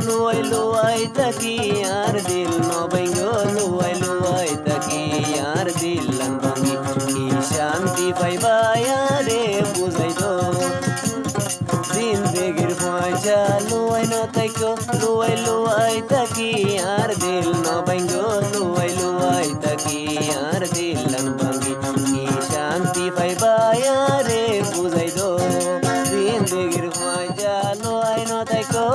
লুয়াই লুয়াই তাকি আর দিল নবাঙ্গো লুয়াই লুয়াই তাকি আর দিল ভাঙ্গি কি শান্তি পাইবাই আরে বুঝাই দো জিন্দেগির পয়সা লুয়াই ন তাইকো লুয়াই লুয়াই তাকি আর দিল নবাঙ্গো লুয়াই লুয়াই তাকি আর দিল ভাঙ্গি কি শান্তি পাইবাই আরে বুঝাই দো জিন্দেগির পয়সা লুয়াই ন তাইকো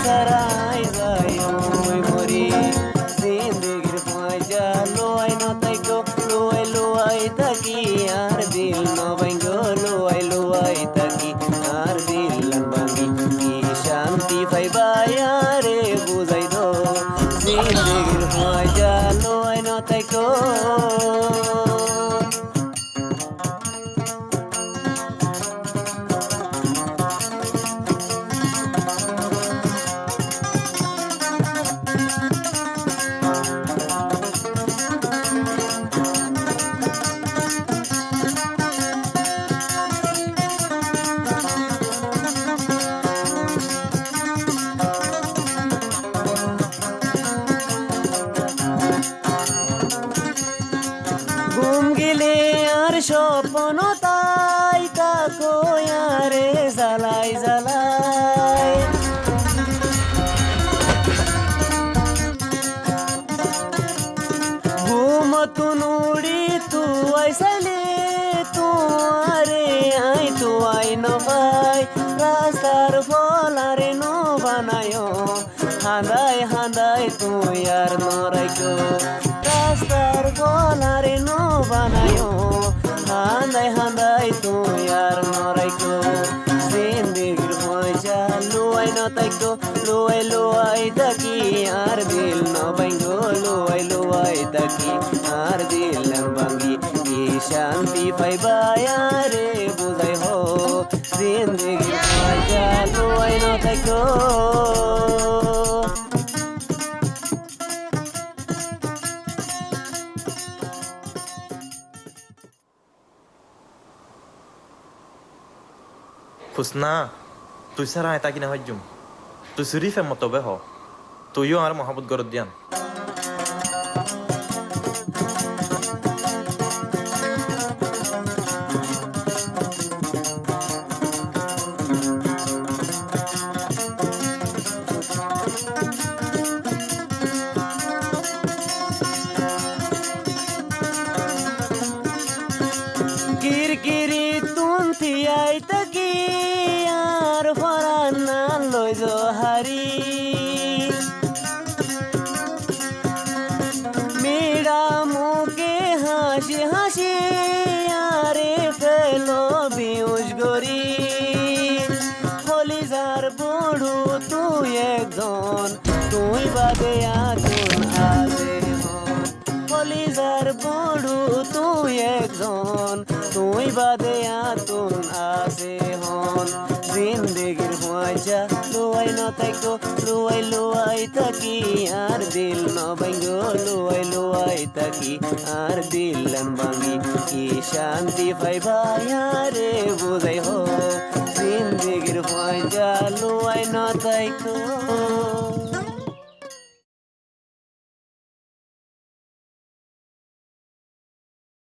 sarai zai oi mori zindagir phaja loai no taiko loai loai taki ar dil no bango loai loai taki ar dil lan bangi ki shanti paiba yare buzai do zindagir phaja loai no taiko স্বপ্ন তাই তাকো আরে জ্বালাই জ্বালাই ঘুমতু নুড়ি তুয়াই সাইলে তুয়ারে I তুয়াই Nabai রাস্তার ফলারে no বানায় হাঁদাই হাঁদাই তুই আর নরাইকো রাস্তার ফলারে নো বানায় handai handai tu yar noraiko zindagir phaja luai no taiko luai luai taki ar dil no bango luai luai taki ar dil lan bangi ki shanti paiba yare buzai ho zindagir phaja luai no taiko খুশনা তুই সারা আয় তাকি না হজ্জুম তুই শরীফে মতবে হ তুইও আর Mahabat গরদ দিয়ান কিরকিরি তুন্তি I তাকি আর ফরানা লই জহারি মেরা মুখে হাসি হাসি আরে ফেলো বিউজ গরি কলিজার বড়ু তুই একজন তুই বাদে আগুন আছে কলিজার বড়ু তুই একজন তুই বাদে আতুন আছে হন জিন্দেগির পয়সা লুয়াই ন তাইকো লুয়াই লুয়াই তাকি আর দিল ন ভাঙ্গো লুয়াই লুয়াই তাকি আর দিল লান ভাঙ্গি কি শান্তি পাইবা রে বুঝাই হো জিন্দেগির পয়সা লুয়াই ন তাইকো